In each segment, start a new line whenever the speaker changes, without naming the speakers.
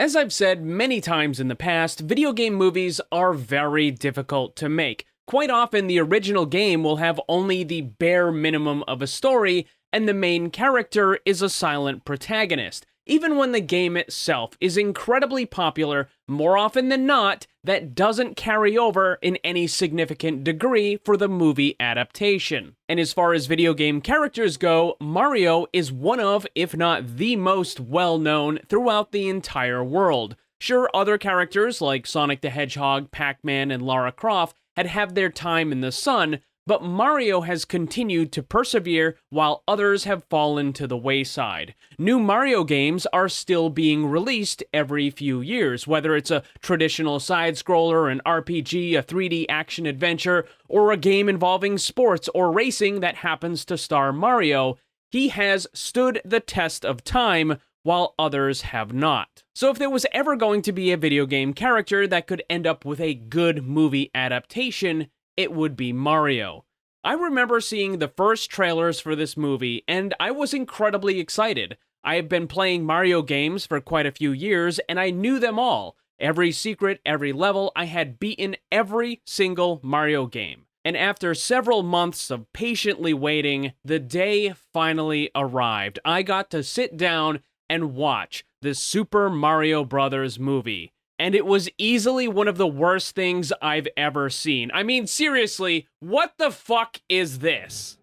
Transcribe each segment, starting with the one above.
As I've said many times in the past, video game movies are very difficult to make. Quite often, the original game will have only the bare minimum of a story, and the main character is a silent protagonist. Even when the game itself is incredibly popular, more often than not, that doesn't carry over in any significant degree for the movie adaptation. And as far as video game characters go, Mario is one of, if not the most well-known throughout the entire world. Sure, other characters like Sonic the Hedgehog, Pac-Man, and Lara Croft had their time in the sun, but Mario has continued to persevere while others have fallen to the wayside. New Mario games are still being released every few years, whether it's a traditional side-scroller, an RPG, a 3D action-adventure, or a game involving sports or racing that happens to star Mario. He has stood the test of time, while others have not. So if there was ever going to be a video game character that could end up with a good movie adaptation, it would be Mario. I remember seeing the first trailers for this movie, and I was incredibly excited. I have been playing Mario games for quite a few years, and I knew them all. Every secret, every level, I had beaten every single Mario game. And after several months of patiently waiting, the day finally arrived. I got to sit down and watch the Super Mario Bros. Movie. And it was easily one of the worst things I've ever seen. I mean, seriously, what the fuck is this?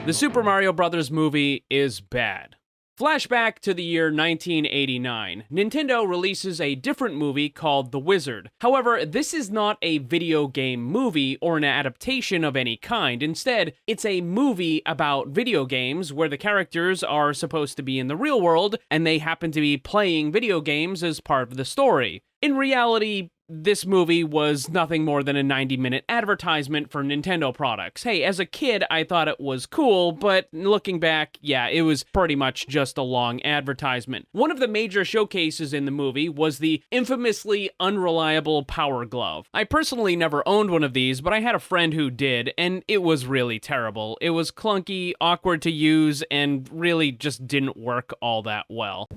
The Super Mario Bros. Movie is bad. Flashback to the year 1989. Nintendo releases a different movie called The Wizard. However, this is not a video game movie or an adaptation of any kind. Instead, it's a movie about video games where the characters are supposed to be in the real world and they happen to be playing video games as part of the story. In reality, this movie was nothing more than a 90-minute advertisement for Nintendo products. Hey, as a kid, I thought it was cool, but looking back, yeah, it was pretty much just a long advertisement. One of the major showcases in the movie was the infamously unreliable Power Glove. I personally never owned one of these, but I had a friend who did, and it was really terrible. It was clunky, awkward to use, and really just didn't work all that well.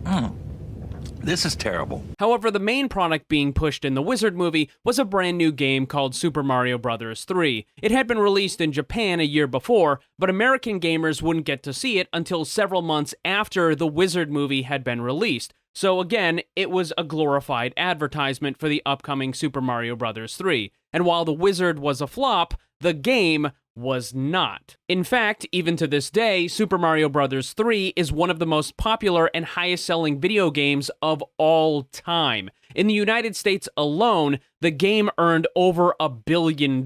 This is terrible.
However, the main product being pushed in the Wizard movie was a brand new game called Super Mario Bros. 3. It had been released in Japan a year before, but American gamers wouldn't get to see it until several months after the Wizard movie had been released. So again, it was a glorified advertisement for the upcoming Super Mario Bros. 3. And while the Wizard was a flop, the game was not. In fact, even to this day, Super Mario Bros. 3 is one of the most popular and highest-selling video games of all time. In the United States alone, the game earned over $1 billion,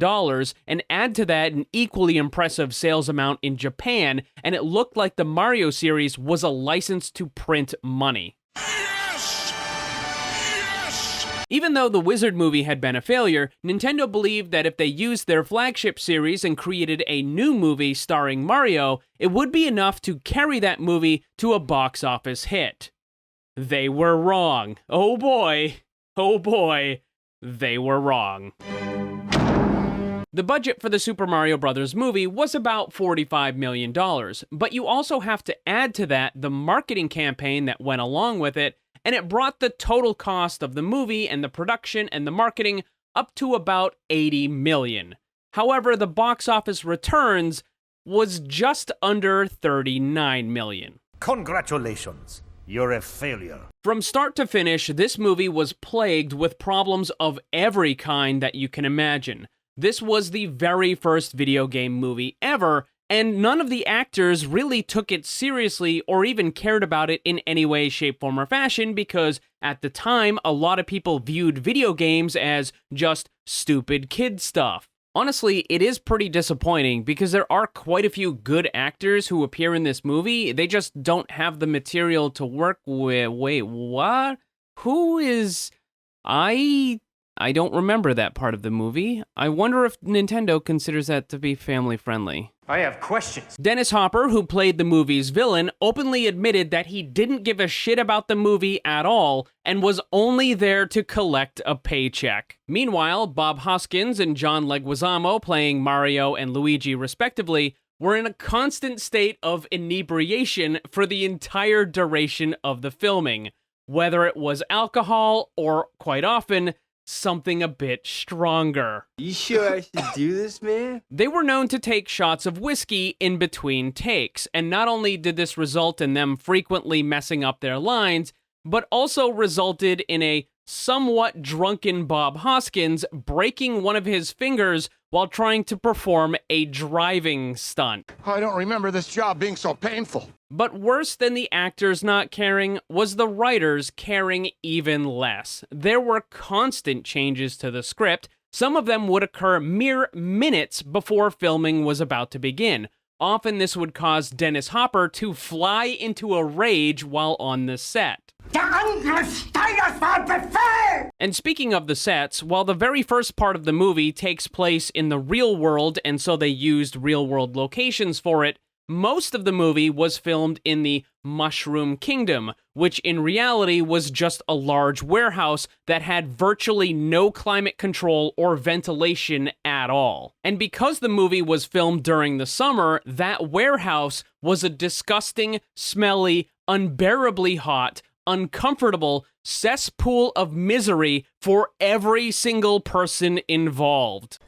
and add to that an equally impressive sales amount in Japan, and it looked like the Mario series was a license to print money. Even though the Wizard movie had been a failure, Nintendo believed that if they used their flagship series and created a new movie starring Mario, it would be enough to carry that movie to a box office hit. They were wrong. Oh boy, they were wrong. The budget for the Super Mario Bros. Movie was about $45 million, but you also have to add to that the marketing campaign that went along with it, and it brought the total cost of the movie and the production and the marketing up to about $80 million. However, the box office returns was just under $39 million.
Congratulations, you're a failure.
From start to finish, this movie was plagued with problems of every kind that you can imagine. This was the very first video game movie ever, and none of the actors really took it seriously or even cared about it in any way, shape, form, or fashion because, at the time, a lot of people viewed video games as just stupid kid stuff. Honestly, it is pretty disappointing because there are quite a few good actors who appear in this movie. They just don't have the material to work with. Wait, what? Who is... I don't remember that part of the movie. I wonder if Nintendo considers that to be family-friendly.
I have questions.
Dennis Hopper, who played the movie's villain, openly admitted that he didn't give a shit about the movie at all and was only there to collect a paycheck. Meanwhile, Bob Hoskins and John Leguizamo, playing Mario and Luigi respectively, were in a constant state of inebriation for the entire duration of the filming, whether it was alcohol or, quite often, something a bit stronger.
You sure I should do this, man?
They were known to take shots of whiskey in between takes, and not only did this result in them frequently messing up their lines, but also resulted in a somewhat drunken Bob Hoskins breaking one of his fingers while trying to perform a driving stunt.
I don't remember this job being so painful.
But worse than the actors not caring was the writers caring even less. There were constant changes to the script. Some of them would occur mere minutes before filming was about to begin. Often this would cause Dennis Hopper to fly into a rage while on the set. And speaking of the sets, while the very first part of the movie takes place in the real world, and so they used real-world locations for it, most of the movie was filmed in the Mushroom Kingdom, which in reality was just a large warehouse that had virtually no climate control or ventilation at all. And because the movie was filmed during the summer, that warehouse was a disgusting, smelly, unbearably hot, uncomfortable cesspool of misery for every single person involved.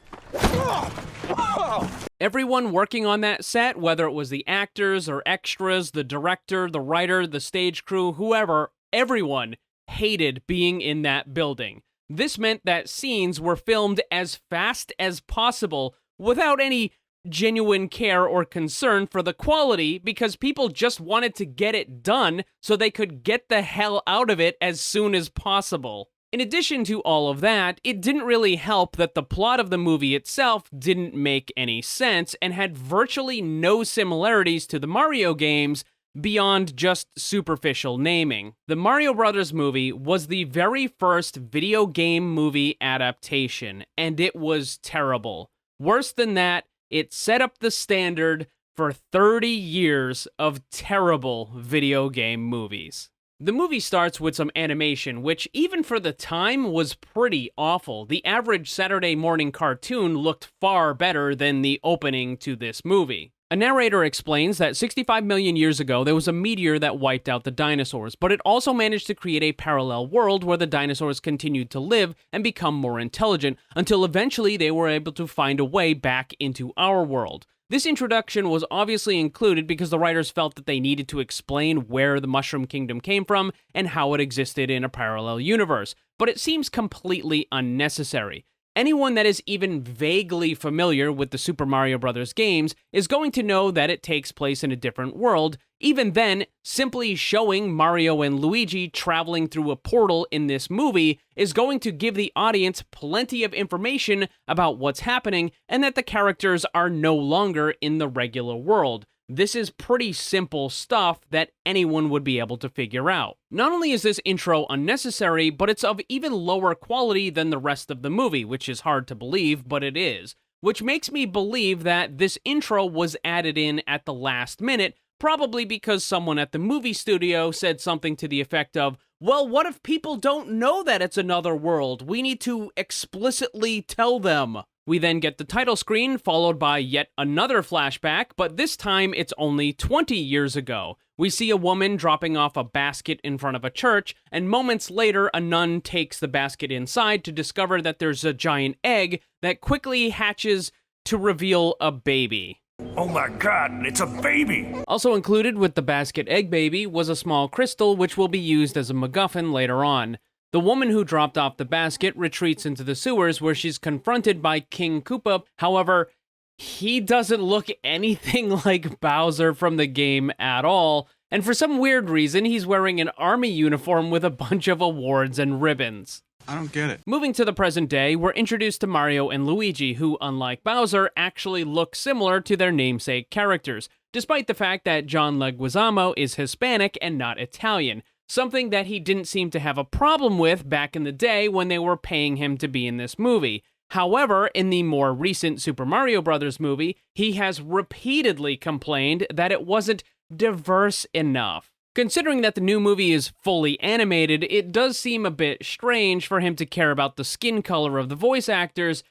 Everyone working on that set, whether it was the actors or extras, the director, the writer, the stage crew, whoever, everyone hated being in that building. This meant that scenes were filmed as fast as possible without any genuine care or concern for the quality because people just wanted to get it done so they could get the hell out of it as soon as possible. In addition to all of that, it didn't really help that the plot of the movie itself didn't make any sense and had virtually no similarities to the Mario games beyond just superficial naming. The Mario Brothers movie was the very first video game movie adaptation, and it was terrible. Worse than that, it set up the standard for 30 years of terrible video game movies. The movie starts with some animation, which even for the time was pretty awful. The average Saturday morning cartoon looked far better than the opening to this movie. A narrator explains that 65 million years ago there was a meteor that wiped out the dinosaurs, but it also managed to create a parallel world where the dinosaurs continued to live and become more intelligent, until eventually they were able to find a way back into our world. This introduction was obviously included because the writers felt that they needed to explain where the Mushroom Kingdom came from and how it existed in a parallel universe, but it seems completely unnecessary. Anyone that is even vaguely familiar with the Super Mario Bros. Games is going to know that it takes place in a different world. Even then, simply showing Mario and Luigi traveling through a portal in this movie is going to give the audience plenty of information about what's happening and that the characters are no longer in the regular world. This is pretty simple stuff that anyone would be able to figure out. Not only is this intro unnecessary, but it's of even lower quality than the rest of the movie, which is hard to believe, but it is. Which makes me believe that this intro was added in at the last minute, probably because someone at the movie studio said something to the effect of, well, what if people don't know that it's another world? We need to explicitly tell them. We then get the title screen, followed by yet another flashback, but this time it's only 20 years ago. We see a woman dropping off a basket in front of a church, and moments later a nun takes the basket inside to discover that there's a giant egg that quickly hatches to reveal a baby.
Oh my god, it's a baby!
Also included with the basket egg baby was a small crystal which will be used as a MacGuffin later on. The woman who dropped off the basket retreats into the sewers where she's confronted by King Koopa. However, he doesn't look anything like Bowser from the game at all, and for some weird reason, he's wearing an army uniform with a bunch of awards and ribbons.
I don't get it.
Moving to the present day, we're introduced to Mario and Luigi, who, unlike Bowser, actually look similar to their namesake characters, despite the fact that John Leguizamo is Hispanic and not Italian. Something that he didn't seem to have a problem with back in the day when they were paying him to be in this movie. However, in the more recent Super Mario Bros. Movie, he has repeatedly complained that it wasn't diverse enough. Considering that the new movie is fully animated, it does seem a bit strange for him to care about the skin color of the voice actors,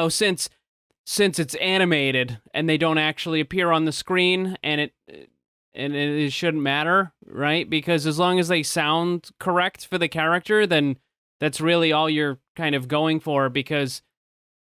since since it's animated and they don't actually appear on the screen, and it shouldn't matter, right? Because as long as they sound correct for the character, then that's really all you're kind of going for, because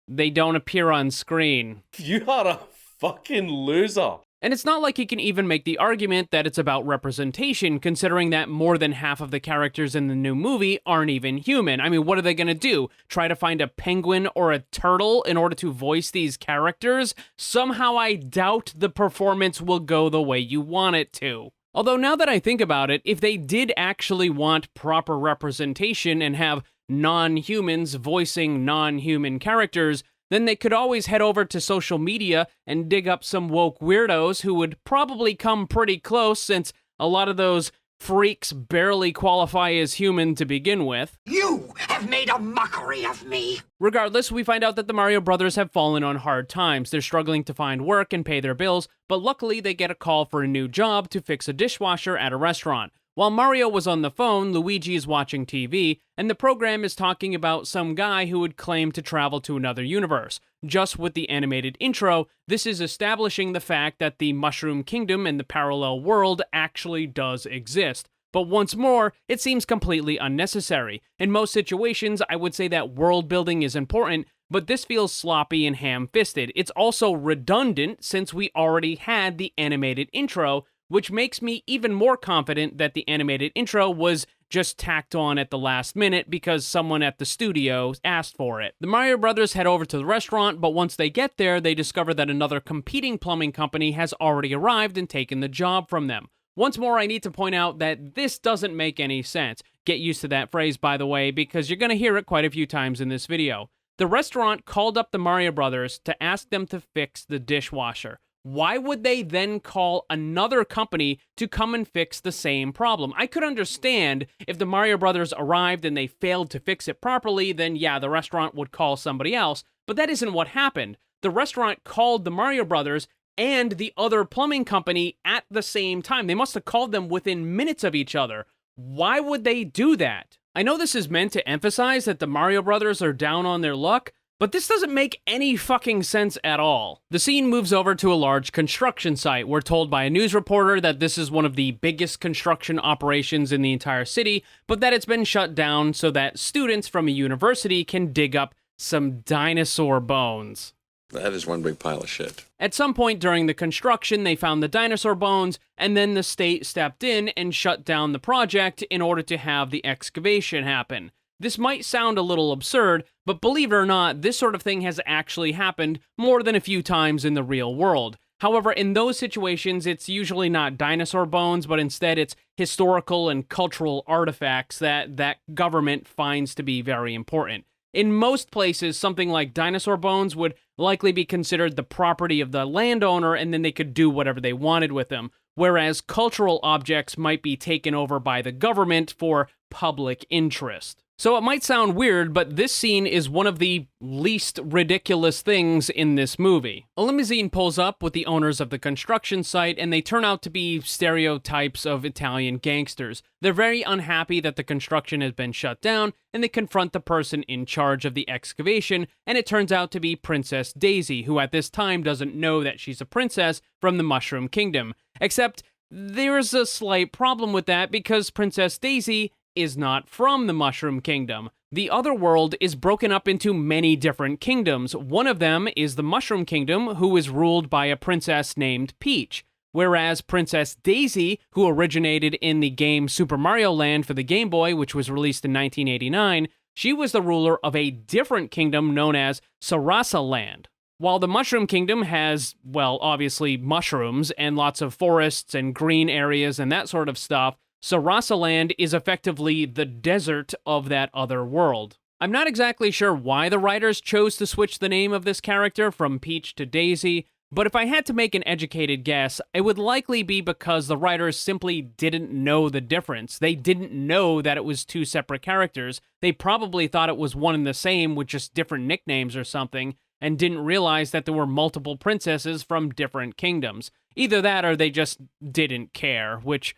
they don't appear on screen.
You are a fucking loser.
And it's not like you can even make the argument that it's about representation, considering that more than half of the characters in the new movie aren't even human. I mean, what are they gonna do? Try to find a penguin or a turtle in order to voice these characters? Somehow I doubt the performance will go the way you want it to. Although now that I think about it, if they did actually want proper representation and have non-humans voicing non-human characters, then they could always head over to social media and dig up some woke weirdos who would probably come pretty close, since a lot of those freaks barely qualify as human to begin with.
You have made a mockery of me.
Regardless, we find out that the Mario brothers have fallen on hard times. They're struggling to find work and pay their bills, but luckily they get a call for a new job to fix a dishwasher at a restaurant. While Mario was on the phone, Luigi is watching TV, and the program is talking about some guy who would claim to travel to another universe. Just with the animated intro, this is establishing the fact that the Mushroom Kingdom and the parallel world actually does exist. But once more, it seems completely unnecessary. In most situations, I would say that world building is important, but this feels sloppy and ham-fisted. It's also redundant since we already had the animated intro, which makes me even more confident that the animated intro was just tacked on at the last minute because someone at the studio asked for it. The Mario brothers head over to the restaurant, but once they get there, they discover that another competing plumbing company has already arrived and taken the job from them. Once more, I need to point out that this doesn't make any sense. Get used to that phrase, by the way, because you're going to hear it quite a few times in this video. The restaurant called up the Mario brothers to ask them to fix the dishwasher. Why would they then call another company to come and fix the same problem? I could understand if the Mario brothers arrived and they failed to fix it properly, then yeah, the restaurant would call somebody else, but that isn't what happened. The restaurant called the Mario brothers and the other plumbing company at the same time. They must have called them within minutes of each other. Why would they do that? I know this is meant to emphasize that the Mario brothers are down on their luck, but this doesn't make any fucking sense at all. The scene moves over to a large construction site. We're told by a news reporter that this is one of the biggest construction operations in the entire city, but that it's been shut down so that students from a university can dig up some dinosaur bones.
That is one big pile of shit.
At some point during the construction, they found the dinosaur bones, and then the state stepped in and shut down the project in order to have the excavation happen. This might sound a little absurd, but believe it or not, this sort of thing has actually happened more than a few times in the real world. However, in those situations, it's usually not dinosaur bones, but instead it's historical and cultural artifacts that government finds to be very important. In most places, something like dinosaur bones would likely be considered the property of the landowner, and then they could do whatever they wanted with them, whereas cultural objects might be taken over by the government for public interest. So it might sound weird, but this scene is one of the least ridiculous things in this movie. A limousine pulls up with the owners of the construction site, and they turn out to be stereotypes of Italian gangsters. They're very unhappy that the construction has been shut down, and they confront the person in charge of the excavation, and it turns out to be Princess Daisy, who at this time doesn't know that she's a princess from the Mushroom Kingdom. Except, there's a slight problem with that because Princess Daisy is not from the Mushroom Kingdom. The other world is broken up into many different kingdoms. One of them is the Mushroom Kingdom, who is ruled by a princess named Peach, whereas Princess Daisy, who originated in the game Super Mario Land for the Game Boy, which was released in 1989, she was the ruler of a different kingdom known as Sarasa Land. While the Mushroom Kingdom has, well, obviously mushrooms and lots of forests and green areas and that sort of stuff, Sarasa Land is effectively the desert of that other world. I'm not exactly sure why the writers chose to switch the name of this character from Peach to Daisy, but if I had to make an educated guess, it would likely be because the writers simply didn't know the difference. They didn't know that it was two separate characters. They probably thought it was one and the same with just different nicknames or something, and didn't realize that there were multiple princesses from different kingdoms. Either that or they just didn't care, which,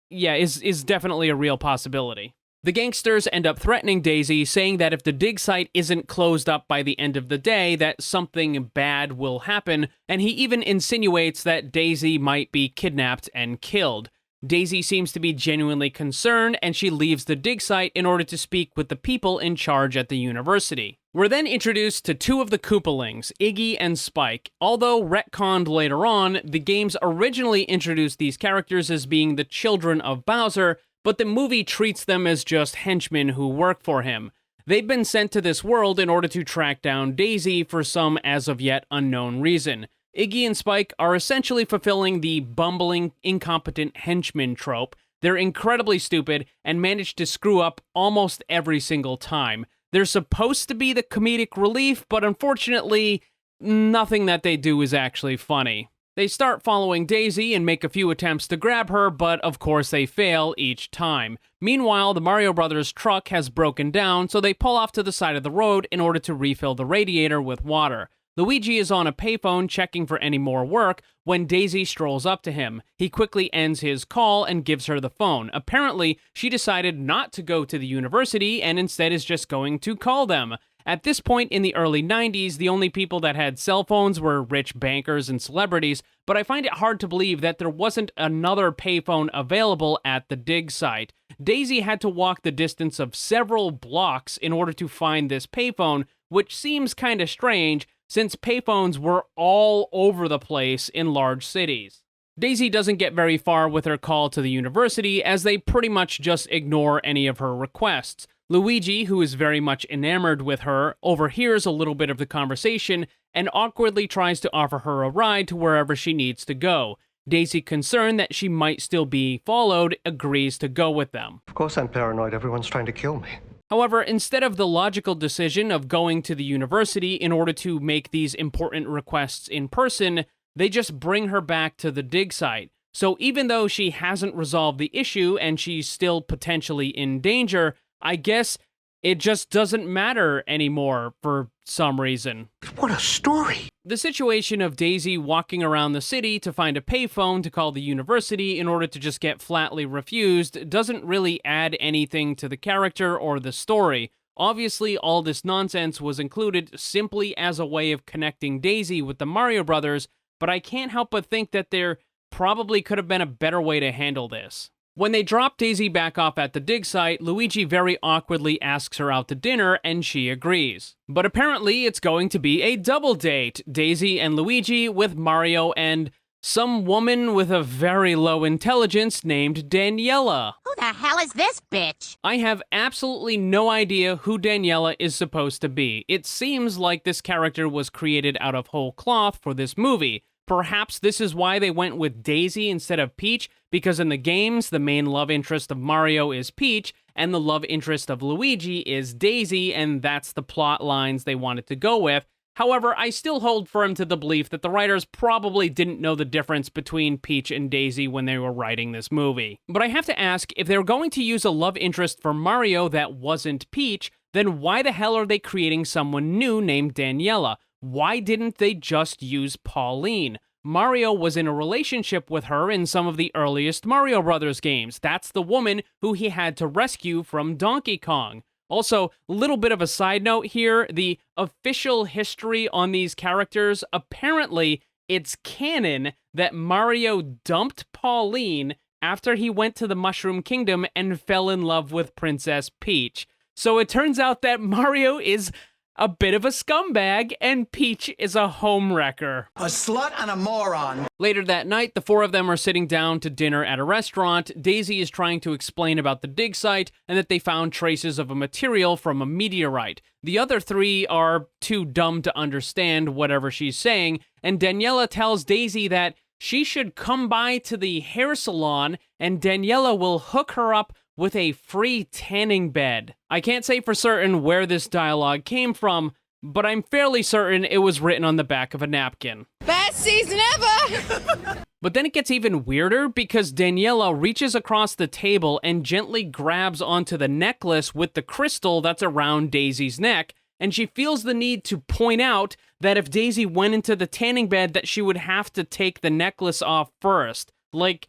yeah, is definitely a real possibility. The gangsters end up threatening Daisy, saying that if the dig site isn't closed up by the end of the day, that something bad will happen, and he even insinuates that Daisy might be kidnapped and killed. Daisy seems to be genuinely concerned, and she leaves the dig site in order to speak with the people in charge at the university. We're then introduced to two of the Koopalings, Iggy and Spike. Although retconned later on, the games originally introduced these characters as being the children of Bowser, but the movie treats them as just henchmen who work for him. They've been sent to this world in order to track down Daisy for some as of yet unknown reason. Iggy and Spike are essentially fulfilling the bumbling, incompetent henchman trope. They're incredibly stupid and manage to screw up almost every single time. They're supposed to be the comedic relief, but unfortunately, nothing that they do is actually funny. They start following Daisy and make a few attempts to grab her, but of course they fail each time. Meanwhile, the Mario Brothers truck has broken down, so they pull off to the side of the road in order to refill the radiator with water. Luigi is on a payphone checking for any more work when Daisy strolls up to him. He quickly ends his call and gives her the phone. Apparently, she decided not to go to the university and instead is just going to call them. At this point in the early 90s, the only people that had cell phones were rich bankers and celebrities, but I find it hard to believe that there wasn't another payphone available at the dig site. Daisy had to walk the distance of several blocks in order to find this payphone, which seems kinda strange, since payphones were all over the place in large cities. Daisy doesn't get very far with her call to the university, as they pretty much just ignore any of her requests. Luigi, who is very much enamored with her, overhears a little bit of the conversation and awkwardly tries to offer her a ride to wherever she needs to go. Daisy, concerned that she might still be followed, agrees to go with them.
Of course I'm paranoid. Everyone's trying to kill me.
However, instead of the logical decision of going to the university in order to make these important requests in person, they just bring her back to the dig site. So even though she hasn't resolved the issue and she's still potentially in danger, I guess it just doesn't matter anymore for some reason.
What a story!
The situation of Daisy walking around the city to find a payphone to call the university in order to just get flatly refused doesn't really add anything to the character or the story. Obviously, all this nonsense was included simply as a way of connecting Daisy with the Mario Brothers, but I can't help but think that there probably could have been a better way to handle this. When they drop Daisy back off at the dig site, Luigi very awkwardly asks her out to dinner, and she agrees. But apparently, it's going to be a double date, Daisy and Luigi with Mario and some woman with a very low intelligence named Daniela.
Who the hell is this bitch?
I have absolutely no idea who Daniela is supposed to be. It seems like this character was created out of whole cloth for this movie. Perhaps this is why they went with Daisy instead of Peach, because in the games, the main love interest of Mario is Peach, and the love interest of Luigi is Daisy, and that's the plot lines they wanted to go with. However, I still hold firm to the belief that the writers probably didn't know the difference between Peach and Daisy when they were writing this movie. But I have to ask, if they're going to use a love interest for Mario that wasn't Peach, then why the hell are they creating someone new named Daniela? Why didn't they just use Pauline? Mario was in a relationship with her in some of the earliest Mario Brothers games. That's the woman who he had to rescue from Donkey Kong. Also, a little bit of a side note here, the official history on these characters, apparently it's canon that Mario dumped Pauline after he went to the Mushroom Kingdom and fell in love with Princess Peach. So it turns out that Mario is a bit of a scumbag, and Peach is a homewrecker.
A slut and a moron.
Later that night, the four of them are sitting down to dinner at a restaurant. Daisy is trying to explain about the dig site and that they found traces of a material from a meteorite. The other three are too dumb to understand whatever she's saying, and Daniela tells Daisy that she should come by to the hair salon and Daniela will hook her up with a free tanning bed. I can't say for certain where this dialogue came from, but I'm fairly certain it was written on the back of a napkin.
Best season ever!
But then it gets even weirder because Daniela reaches across the table and gently grabs onto the necklace with the crystal that's around Daisy's neck, and she feels the need to point out that if Daisy went into the tanning bed that she would have to take the necklace off first. Like,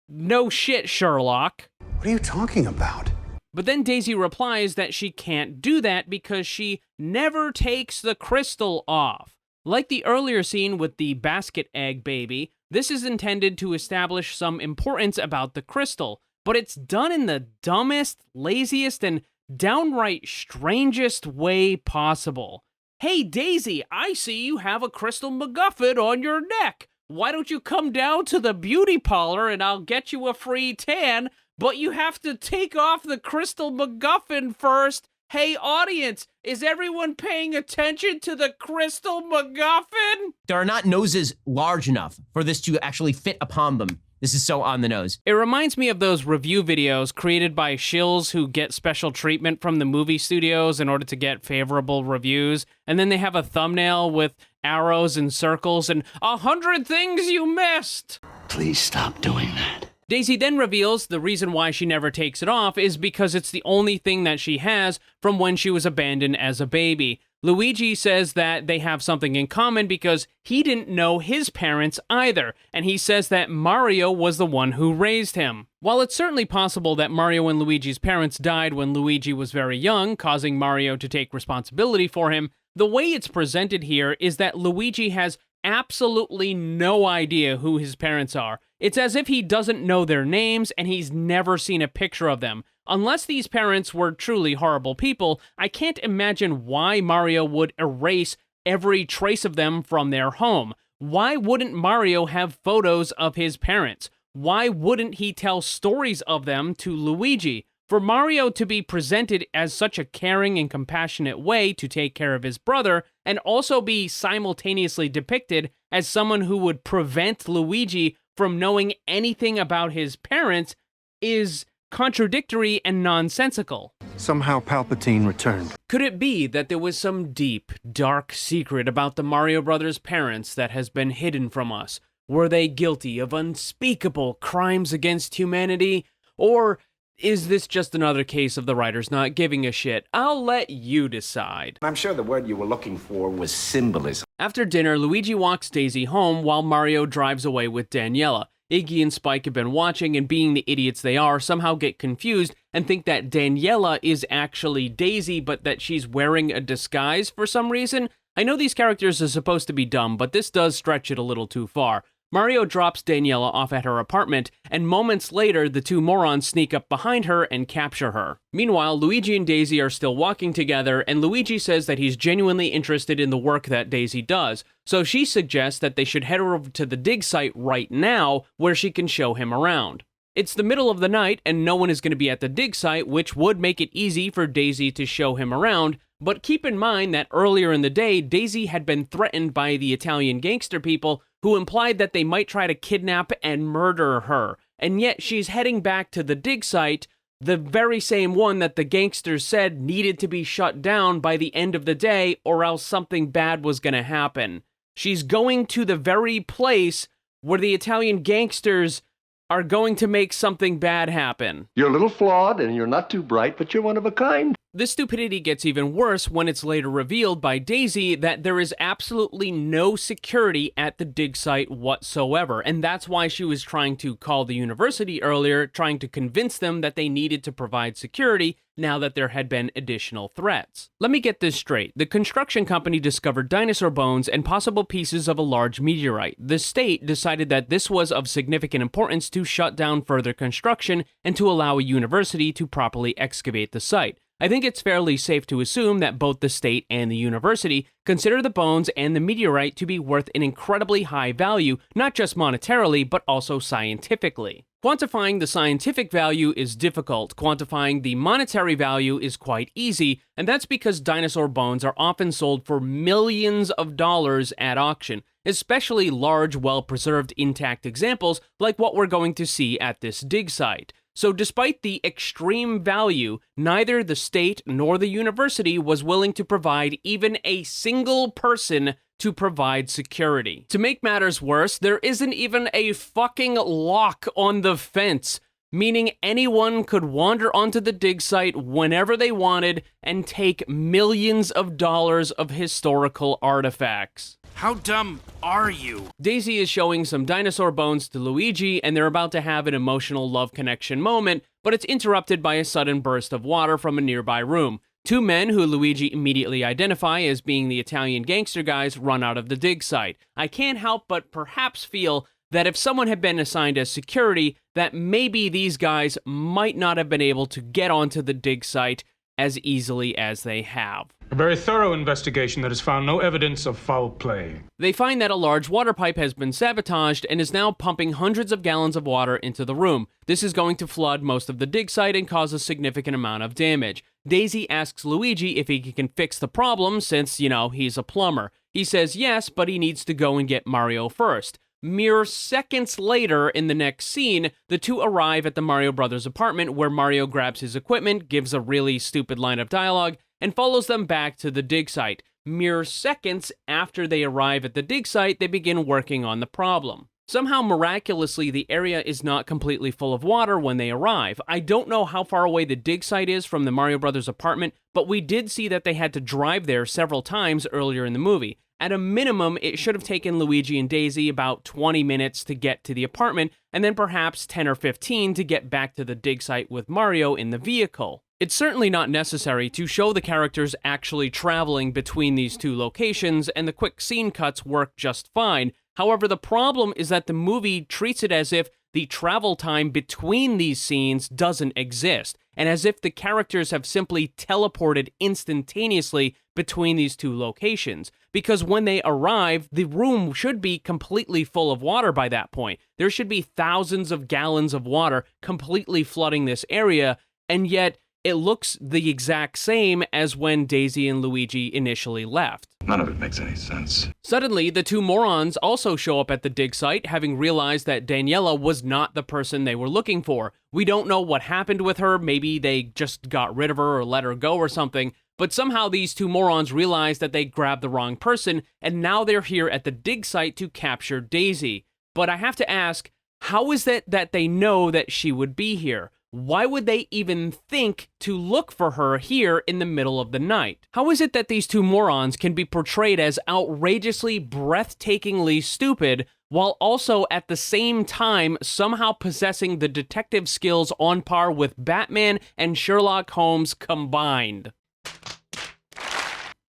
no shit, Sherlock.
What are you talking about?
But then Daisy replies that she can't do that because she never takes the crystal off. Like the earlier scene with the basket egg baby, this is intended to establish some importance about the crystal, but it's done in the dumbest, laziest, and downright strangest way possible. Hey Daisy, I see you have a crystal MacGuffin on your neck. Why don't you come down to the beauty parlor and I'll get you a free tan, but you have to take off the crystal MacGuffin first. Hey audience, is everyone paying attention to the crystal MacGuffin?
There are not noses large enough for this to actually fit upon them. This is so on the nose.
It reminds me of those review videos created by shills who get special treatment from the movie studios in order to get favorable reviews, and then they have a thumbnail with arrows and circles and 100 things you missed.
Please stop doing that.
Daisy then reveals the reason why she never takes it off is because it's the only thing that she has from when she was abandoned as a baby. Luigi says that they have something in common because he didn't know his parents either, and he says that Mario was the one who raised him. While it's certainly possible that Mario and Luigi's parents died when Luigi was very young, causing Mario to take responsibility for him, the way it's presented here is that Luigi has absolutely no idea who his parents are. It's as if he doesn't know their names and he's never seen a picture of them. Unless these parents were truly horrible people, I can't imagine why Mario would erase every trace of them from their home. Why wouldn't Mario have photos of his parents? Why wouldn't he tell stories of them to Luigi? For Mario to be presented as such a caring and compassionate way to take care of his brother, and also be simultaneously depicted as someone who would prevent Luigi from knowing anything about his parents, is contradictory and nonsensical.
Somehow Palpatine returned.
Could it be that there was some deep, dark secret about the Mario Brothers' parents that has been hidden from us? Were they guilty of unspeakable crimes against humanity? Or is this just another case of the writers not giving a shit? I'll let you decide.
I'm sure the word you were looking for was symbolism.
After dinner, Luigi walks Daisy home while Mario drives away with Daniela. Iggy and Spike have been watching and, being the idiots they are, somehow get confused and think that Daniela is actually Daisy, but that she's wearing a disguise for some reason. I know these characters are supposed to be dumb, but this does stretch it a little too far. Mario drops Daniela off at her apartment, and moments later, the two morons sneak up behind her and capture her. Meanwhile, Luigi and Daisy are still walking together, and Luigi says that he's genuinely interested in the work that Daisy does, so she suggests that they should head over to the dig site right now, where she can show him around. It's the middle of the night, and no one is going to be at the dig site, which would make it easy for Daisy to show him around, but keep in mind that earlier in the day, Daisy had been threatened by the Italian gangster people who implied that they might try to kidnap and murder her, and yet she's heading back to the dig site, the very same one that the gangsters said needed to be shut down by the end of the day or else something bad was going to happen. She's going to the very place where the Italian gangsters are going to make something bad happen.
You're a little flawed and you're not too bright, but you're one of a kind.
This stupidity gets even worse when it's later revealed by Daisy that there is absolutely no security at the dig site whatsoever, and that's why she was trying to call the university earlier, trying to convince them that they needed to provide security now that there had been additional threats. Let me get this straight. The construction company discovered dinosaur bones and possible pieces of a large meteorite. The state decided that this was of significant importance to shut down further construction and to allow a university to properly excavate the site. I think it's fairly safe to assume that both the state and the university consider the bones and the meteorite to be worth an incredibly high value, not just monetarily, but also scientifically. Quantifying the scientific value is difficult. Quantifying the monetary value is quite easy, and that's because dinosaur bones are often sold for millions of dollars at auction, especially large, well-preserved, intact examples like what we're going to see at this dig site. So despite the extreme value, neither the state nor the university was willing to provide even a single person to provide security. To make matters worse, there isn't even a fucking lock on the fence. meaning anyone could wander onto the dig site whenever they wanted and take millions of dollars of historical artifacts.
How dumb are you?
Daisy is showing some dinosaur bones to Luigi, and they're about to have an emotional love connection moment, but it's interrupted by a sudden burst of water from a nearby room. Two men, who Luigi immediately identify as being the Italian gangster guys, run out of the dig site. I can't help but perhaps feel that if someone had been assigned as security, that maybe these guys might not have been able to get onto the dig site as easily as they have.
A very thorough investigation that has found no evidence of foul play.
They find that a large water pipe has been sabotaged and is now pumping hundreds of gallons of water into the room. This is going to flood most of the dig site and cause a significant amount of damage. Daisy asks Luigi if he can fix the problem since, he's a plumber. He says yes, but he needs to go and get Mario first. Mere seconds later, in the next scene, the two arrive at the Mario Brothers apartment where Mario grabs his equipment, gives a really stupid line of dialogue, and follows them back to the dig site. Mere seconds after they arrive at the dig site, they begin working on the problem. Somehow, miraculously, the area is not completely full of water when they arrive. I don't know how far away the dig site is from the Mario Brothers apartment, but we did see that they had to drive there several times earlier in the movie. At a minimum, it should have taken Luigi and Daisy about 20 minutes to get to the apartment, and then perhaps 10 or 15 to get back to the dig site with Mario in the vehicle. It's certainly not necessary to show the characters actually traveling between these two locations, and the quick scene cuts work just fine. However, the problem is that the movie treats it as if the travel time between these scenes doesn't exist, and as if the characters have simply teleported instantaneously between these two locations. Because when they arrive, the room should be completely full of water by that point. There should be thousands of gallons of water completely flooding this area, and yet it looks the exact same as when Daisy and Luigi initially left.
None of it makes any sense.
Suddenly, the two morons also show up at the dig site, having realized that Daniela was not the person they were looking for. We don't know what happened with her. Maybe they just got rid of her or let her go or something. But somehow these two morons realized that they grabbed the wrong person, and now they're here at the dig site to capture Daisy. But I have to ask, how is it that they know that she would be here? Why would they even think to look for her here in the middle of the night? How is it that these two morons can be portrayed as outrageously, breathtakingly stupid, while also at the same time somehow possessing the detective skills on par with Batman and Sherlock Holmes combined?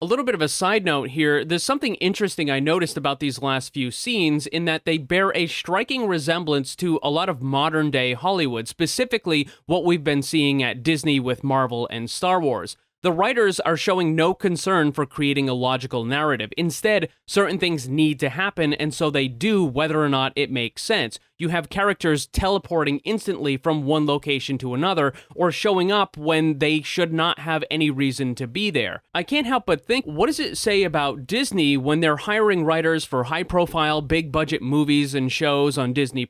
A little bit of a side note here, there's something interesting I noticed about these last few scenes in that they bear a striking resemblance to a lot of modern day Hollywood, specifically what we've been seeing at Disney with Marvel and Star Wars. The writers are showing no concern for creating a logical narrative. Instead, certain things need to happen, and so they do whether or not it makes sense. You have characters teleporting instantly from one location to another, or showing up when they should not have any reason to be there. I can't help but think, what does it say about Disney when they're hiring writers for high-profile, big-budget movies and shows on Disney+,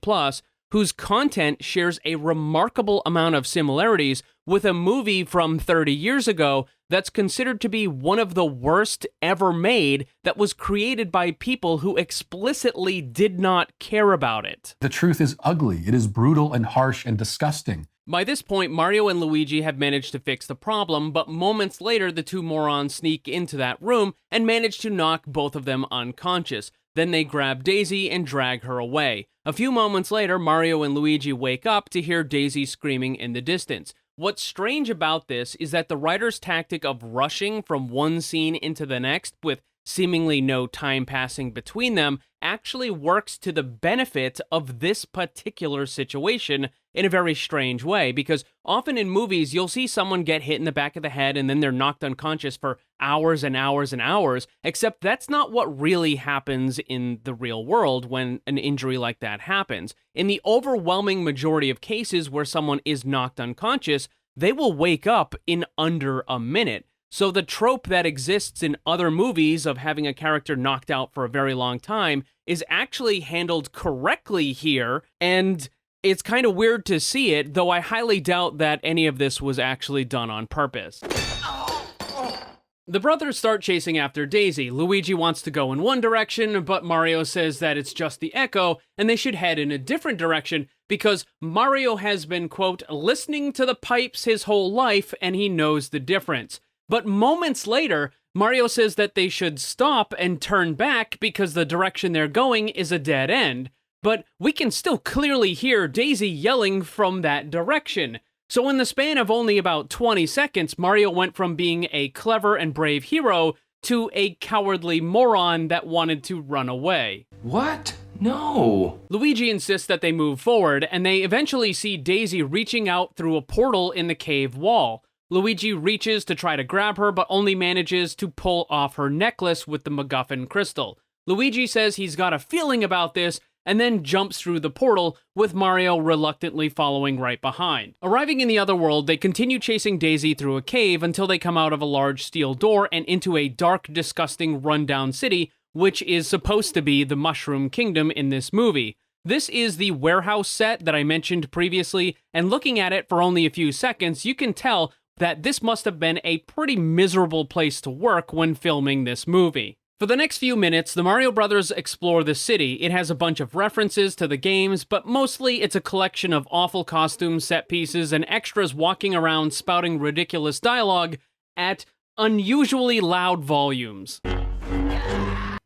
whose content shares a remarkable amount of similarities with a movie from 30 years ago that's considered to be one of the worst ever made, that was created by people who explicitly did not care about it.
The truth is ugly. It is brutal and harsh and disgusting.
By this point, Mario and Luigi have managed to fix the problem, but moments later, the two morons sneak into that room and manage to knock both of them unconscious. Then they grab Daisy and drag her away. A few moments later, Mario and Luigi wake up to hear Daisy screaming in the distance. What's strange about this is that the writer's tactic of rushing from one scene into the next with seemingly no time passing between them actually works to the benefit of this particular situation in a very strange way, because often in movies you'll see someone get hit in the back of the head and then they're knocked unconscious for hours and hours and hours, except that's not what really happens in the real world when an injury like that happens. In the overwhelming majority of cases where someone is knocked unconscious, they will wake up in under a minute. So the trope that exists in other movies of having a character knocked out for a very long time is actually handled correctly here, and it's kind of weird to see it, though I highly doubt that any of this was actually done on purpose. The brothers start chasing after Daisy. Luigi wants to go in one direction, but Mario says that it's just the echo, and they should head in a different direction because Mario has been, quote, listening to the pipes his whole life and he knows the difference. But moments later, Mario says that they should stop and turn back because the direction they're going is a dead end. But we can still clearly hear Daisy yelling from that direction. So in the span of only about 20 seconds, Mario went from being a clever and brave hero to a cowardly moron that wanted to run away.
What? No.
Luigi insists that they move forward, and they eventually see Daisy reaching out through a portal in the cave wall. Luigi reaches to try to grab her, but only manages to pull off her necklace with the MacGuffin crystal. Luigi says he's got a feeling about this, and then jumps through the portal, with Mario reluctantly following right behind. Arriving in the other world, they continue chasing Daisy through a cave until they come out of a large steel door and into a dark, disgusting, rundown city, which is supposed to be the Mushroom Kingdom in this movie. This is the warehouse set that I mentioned previously, and looking at it for only a few seconds, you can tell that this must have been a pretty miserable place to work when filming this movie. For the next few minutes, the Mario Brothers explore the city. It has a bunch of references to the games, but mostly it's a collection of awful costumes, set pieces, and extras walking around spouting ridiculous dialogue at unusually loud volumes.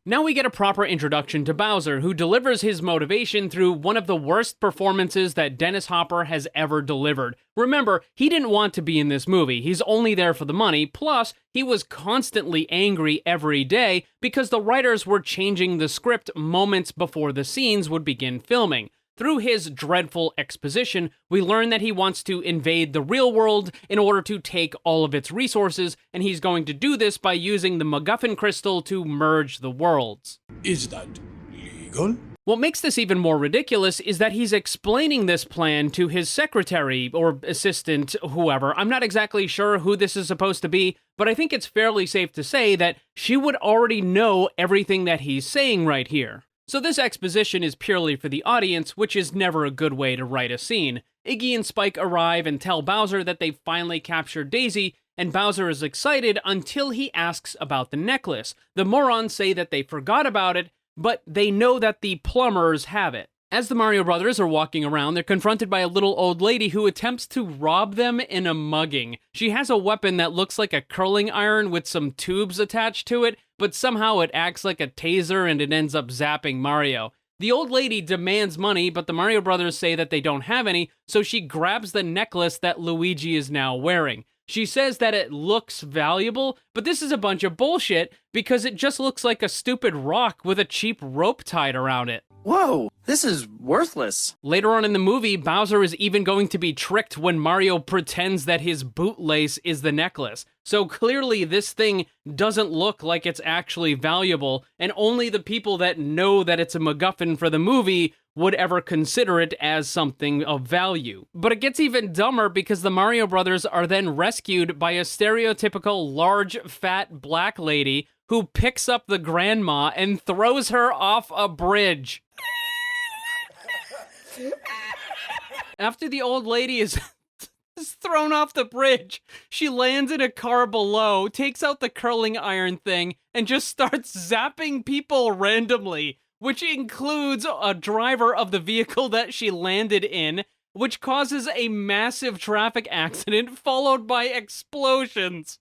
Now we get a proper introduction to Bowser, who delivers his motivation through one of the worst performances that Dennis Hopper has ever delivered. Remember, he didn't want to be in this movie, he's only there for the money, plus he was constantly angry every day because the writers were changing the script moments before the scenes would begin filming. Through his dreadful exposition, we learn that he wants to invade the real world in order to take all of its resources, and he's going to do this by using the MacGuffin crystal to merge the worlds.
Is that legal?
What makes this even more ridiculous is that he's explaining this plan to his secretary, or assistant, whoever. I'm not exactly sure who this is supposed to be, but I think it's fairly safe to say that she would already know everything that he's saying right here. So this exposition is purely for the audience, which is never a good way to write a scene. Iggy and Spike arrive and tell Bowser that they've finally captured Daisy, and Bowser is excited until he asks about the necklace. The morons say that they forgot about it, but they know that the plumbers have it. As the Mario Brothers are walking around, they're confronted by a little old lady who attempts to rob them in a mugging. She has a weapon that looks like a curling iron with some tubes attached to it, but somehow it acts like a taser and it ends up zapping Mario. The old lady demands money, but the Mario Brothers say that they don't have any, so she grabs the necklace that Luigi is now wearing. She says that it looks valuable, but this is a bunch of bullshit because it just looks like a stupid rock with a cheap rope tied around it.
Whoa, this is worthless.
Later on in the movie, Bowser is even going to be tricked when Mario pretends that his bootlace is the necklace. So clearly this thing doesn't look like it's actually valuable, and only the people that know that it's a MacGuffin for the movie would ever consider it as something of value. But it gets even dumber because the Mario Brothers are then rescued by a stereotypical large, fat black lady who picks up the grandma and throws her off a bridge. After the old lady is thrown off the bridge, she lands in a car below, takes out the curling iron thing, and just starts zapping people randomly, which includes a driver of the vehicle that she landed in, which causes a massive traffic accident followed by explosions.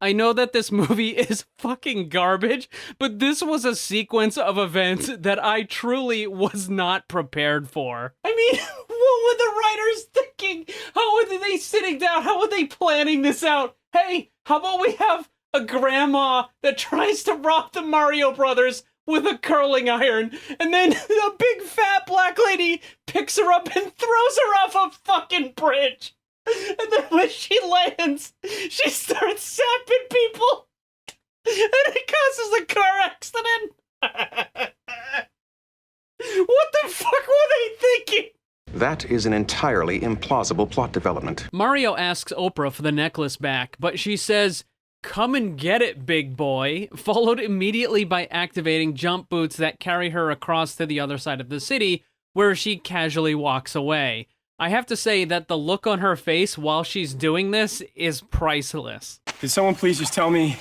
I know that this movie is fucking garbage, but this was a sequence of events that I truly was not prepared for. I mean, what were the writers thinking? How were they sitting down? How were they planning this out? Hey, how about we have a grandma that tries to rob the Mario Brothers with a curling iron, and then a big fat black lady picks her up and throws her off a fucking bridge. And then when she lands, she starts zapping people, and it causes a car accident. What the fuck were they thinking?
That is an entirely implausible plot development.
Mario asks Oprah for the necklace back, but she says, "Come and get it, big boy," followed immediately by activating jump boots that carry her across to the other side of the city, where she casually walks away. I have to say that the look on her face while she's doing this is priceless.
Could someone please just tell me,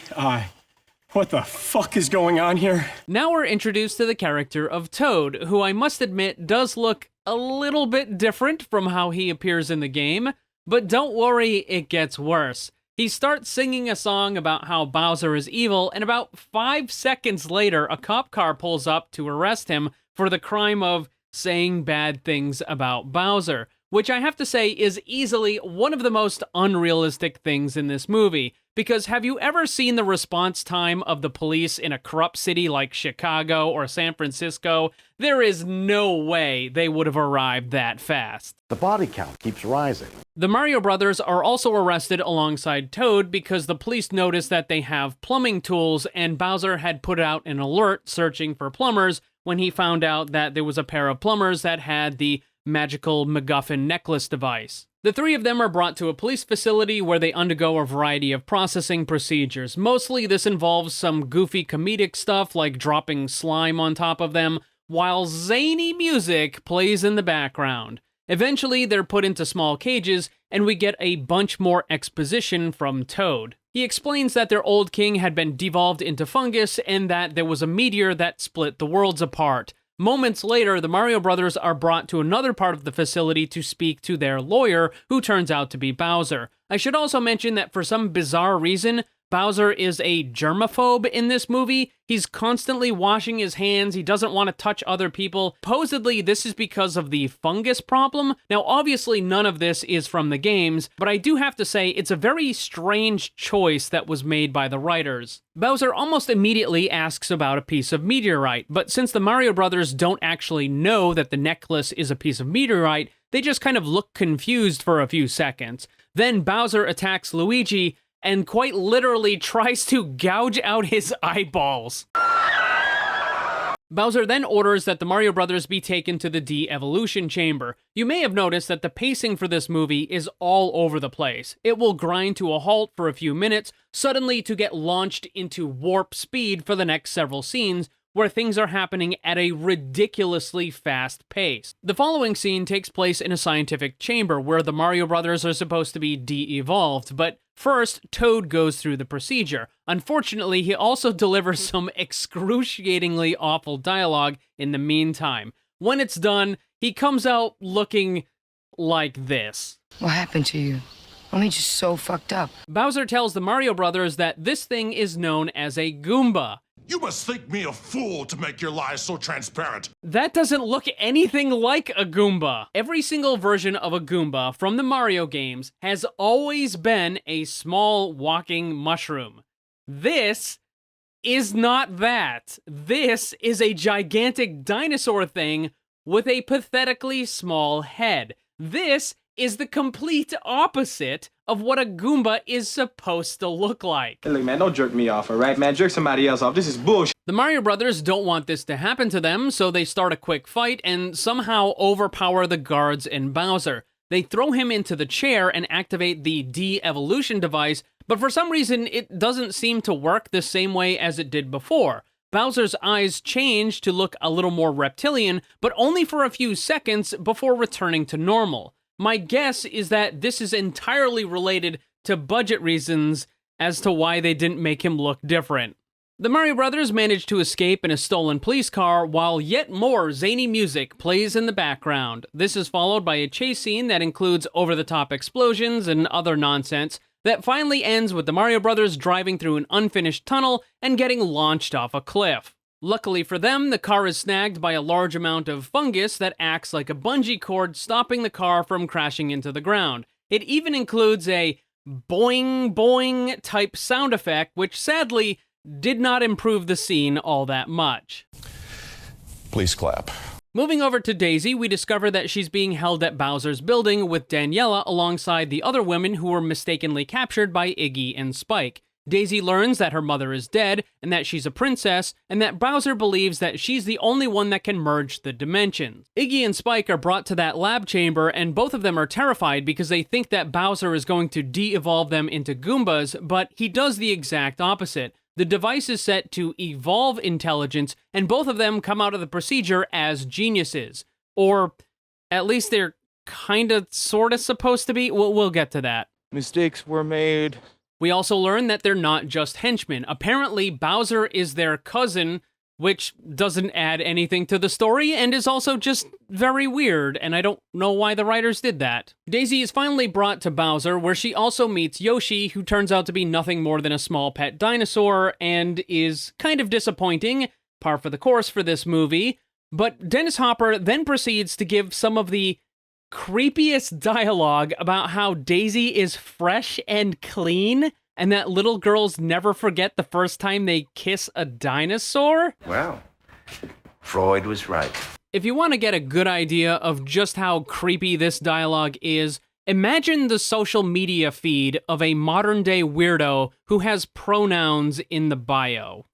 What the fuck is going on here?
Now we're introduced to the character of Toad, who I must admit does look a little bit different from how he appears in the game, but don't worry, it gets worse. He starts singing a song about how Bowser is evil, and about 5 seconds later, a cop car pulls up to arrest him for the crime of saying bad things about Bowser, which I have to say is easily one of the most unrealistic things in this movie. Because have you ever seen the response time of the police in a corrupt city like Chicago or San Francisco? There is no way they would have arrived that fast.
The body count keeps rising.
The Mario Brothers are also arrested alongside Toad because the police notice that they have plumbing tools, and Bowser had put out an alert searching for plumbers when he found out that there was a pair of plumbers that had the magical MacGuffin necklace device. The three of them are brought to a police facility where they undergo a variety of processing procedures. Mostly this involves some goofy comedic stuff like dropping slime on top of them, while zany music plays in the background. Eventually, they're put into small cages, and we get a bunch more exposition from Toad. He explains that their old king had been devolved into fungus, and that there was a meteor that split the worlds apart. Moments later, the Mario Brothers are brought to another part of the facility to speak to their lawyer, who turns out to be Bowser. I should also mention that for some bizarre reason, Bowser is a germaphobe in this movie. He's constantly washing his hands, he doesn't want to touch other people. Supposedly, this is because of the fungus problem. Now, obviously, none of this is from the games, but I do have to say it's a very strange choice that was made by the writers. Bowser almost immediately asks about a piece of meteorite, but since the Mario Brothers don't actually know that the necklace is a piece of meteorite, they just kind of look confused for a few seconds. Then Bowser attacks Luigi, and quite literally tries to gouge out his eyeballs. Bowser then orders that the Mario Brothers be taken to the de-evolution chamber. You may have noticed that the pacing for this movie is all over the place. It will grind to a halt for a few minutes, suddenly to get launched into warp speed for the next several scenes, where things are happening at a ridiculously fast pace. The following scene takes place in a scientific chamber where the Mario Brothers are supposed to be de-evolved, but first, Toad goes through the procedure. Unfortunately, he also delivers some excruciatingly awful dialogue in the meantime. When it's done, he comes out looking like this.
What happened to you? What made you so fucked up?
Bowser tells the Mario Brothers that this thing is known as a Goomba.
You must think me a fool to make your lies so transparent.
That doesn't look anything like a Goomba. Every single version of a Goomba from the Mario games has always been a small walking mushroom. This is not that. This is a gigantic dinosaur thing with a pathetically small head. This is the complete opposite of what a Goomba is supposed to look like.
Hey, look, man, don't jerk me off, all right, man? Jerk somebody else off. This is bullshit.
The Mario Brothers don't want this to happen to them, so they start a quick fight and somehow overpower the guards and Bowser. They throw him into the chair and activate the de-evolution device, but for some reason, it doesn't seem to work the same way as it did before. Bowser's eyes change to look a little more reptilian, but only for a few seconds before returning to normal. My guess is that this is entirely related to budget reasons as to why they didn't make him look different. The Mario Brothers manage to escape in a stolen police car while yet more zany music plays in the background. This is followed by a chase scene that includes over-the-top explosions and other nonsense that finally ends with the Mario Brothers driving through an unfinished tunnel and getting launched off a cliff. Luckily for them, the car is snagged by a large amount of fungus that acts like a bungee cord, stopping the car from crashing into the ground. It even includes a boing boing type sound effect, which sadly did not improve the scene all that much.
Please clap.
Moving over to Daisy, we discover that she's being held at Bowser's building with Daniela alongside the other women who were mistakenly captured by Iggy and Spike. Daisy learns that her mother is dead, and that she's a princess, and that Bowser believes that she's the only one that can merge the dimensions. Iggy and Spike are brought to that lab chamber, and both of them are terrified because they think that Bowser is going to de-evolve them into Goombas, but he does the exact opposite. The device is set to evolve intelligence, and both of them come out of the procedure as geniuses. Or, at least they're kinda, sorta supposed to be. We'll get to that.
Mistakes were made.
We also learn that they're not just henchmen. Apparently, Bowser is their cousin, which doesn't add anything to the story and is also just very weird, and I don't know why the writers did that. Daisy is finally brought to Bowser, where she also meets Yoshi, who turns out to be nothing more than a small pet dinosaur and is kind of disappointing, par for the course for this movie. But Dennis Hopper then proceeds to give some of the creepiest dialogue about how Daisy is fresh and clean, and that little girls never forget the first time they kiss a dinosaur?
Well, Freud was right.
If you want to get a good idea of just how creepy this dialogue is, imagine the social media feed of a modern-day weirdo who has pronouns in the bio.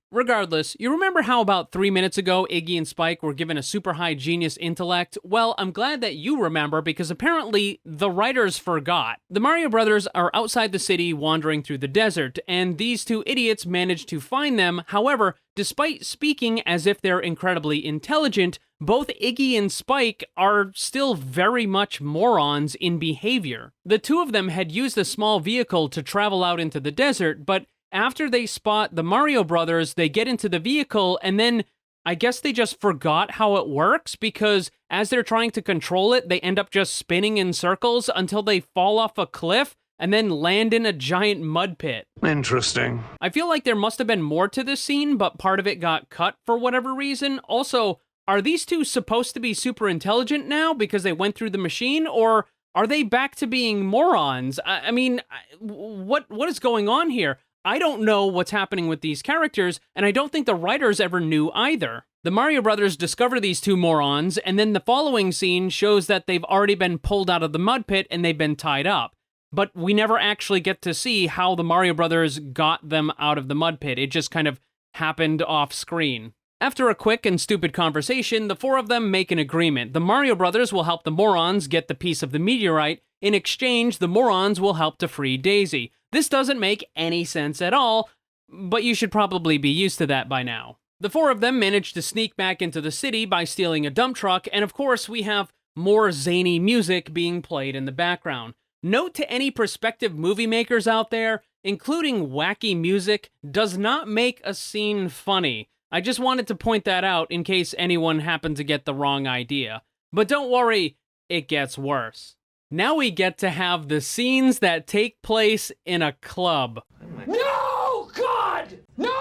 Regardless, you remember how about 3 minutes ago Iggy and Spike were given a super high genius intellect? Well, I'm glad that you remember because apparently the writers forgot. The Mario Brothers are outside the city wandering through the desert, and these two idiots manage to find them. However, despite speaking as if they're incredibly intelligent, both Iggy and Spike are still very much morons in behavior. The two of them had used a small vehicle to travel out into the desert, but after they spot the Mario Brothers, they get into the vehicle, and then I guess they just forgot how it works, because as they're trying to control it, they end up just spinning in circles until they fall off a cliff and then land in a giant mud pit.
Interesting.
I feel like there must have been more to this scene, but part of it got cut for whatever reason. Also, are these two supposed to be super intelligent now because they went through the machine, or are they back to being morons? I mean, what is going on here? I don't know what's happening with these characters, and I don't think the writers ever knew either. The Mario Brothers discover these two morons, and then the following scene shows that they've already been pulled out of the mud pit and they've been tied up. But we never actually get to see how the Mario Brothers got them out of the mud pit. It just kind of happened off screen. After a quick and stupid conversation, the four of them make an agreement. The Mario Brothers will help the morons get the piece of the meteorite. In exchange, the morons will help to free Daisy. This doesn't make any sense at all, but you should probably be used to that by now. The four of them manage to sneak back into the city by stealing a dump truck, and of course we have more zany music being played in the background. Note to any prospective movie makers out there, including wacky music does not make a scene funny. I just wanted to point that out in case anyone happened to get the wrong idea. But don't worry, it gets worse. Now we get to have the scenes that take place in a club.
No! God! No!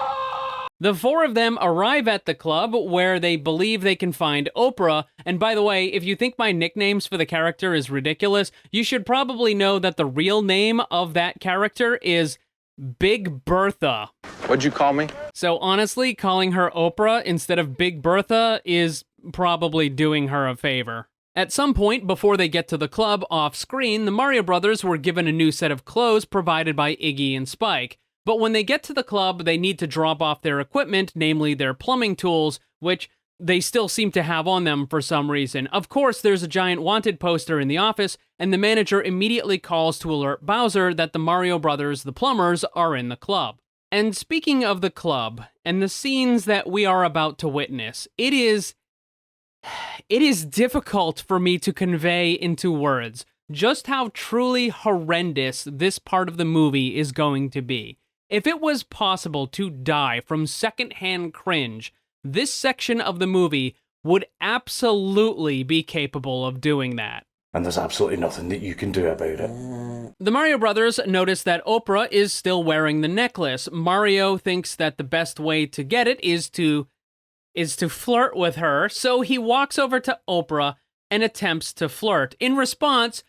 The four of them arrive at the club where they believe they can find Oprah. And by the way, if you think my nicknames for the character is ridiculous, you should probably know that the real name of that character is Big Bertha.
What'd you call me?
So honestly, calling her Oprah instead of Big Bertha is probably doing her a favor. At some point before they get to the club off-screen, the Mario Brothers were given a new set of clothes provided by Iggy and Spike. But when they get to the club, they need to drop off their equipment, namely their plumbing tools, which they still seem to have on them for some reason. Of course, there's a giant wanted poster in the office, and the manager immediately calls to alert Bowser that the Mario Brothers, the plumbers, are in the club. And speaking of the club, and the scenes that we are about to witness, it is difficult for me to convey into words just how truly horrendous this part of the movie is going to be. If it was possible to die from secondhand cringe, this section of the movie would absolutely be capable of doing that.
And there's absolutely nothing that you can do about it.
The Mario Brothers notice that Oprah is still wearing the necklace. Mario thinks that the best way to get it is to flirt with her, so he walks over to Oprah and attempts to flirt. In response,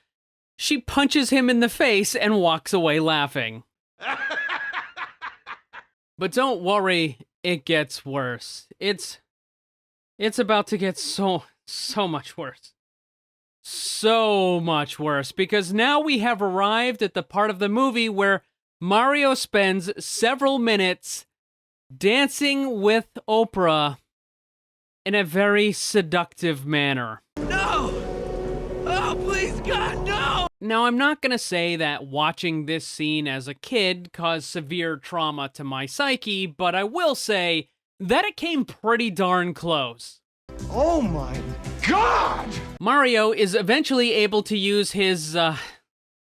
she punches him in the face and walks away laughing. But don't worry, it gets worse. It's about to get so much worse. So much worse, because now we have arrived at the part of the movie where Mario spends several minutes dancing with Oprah in a very seductive manner.
No! Oh, please, God, no!
Now, I'm not going to say that watching this scene as a kid caused severe trauma to my psyche, but I will say that it came pretty darn close.
Oh my God!
Mario is eventually able to use his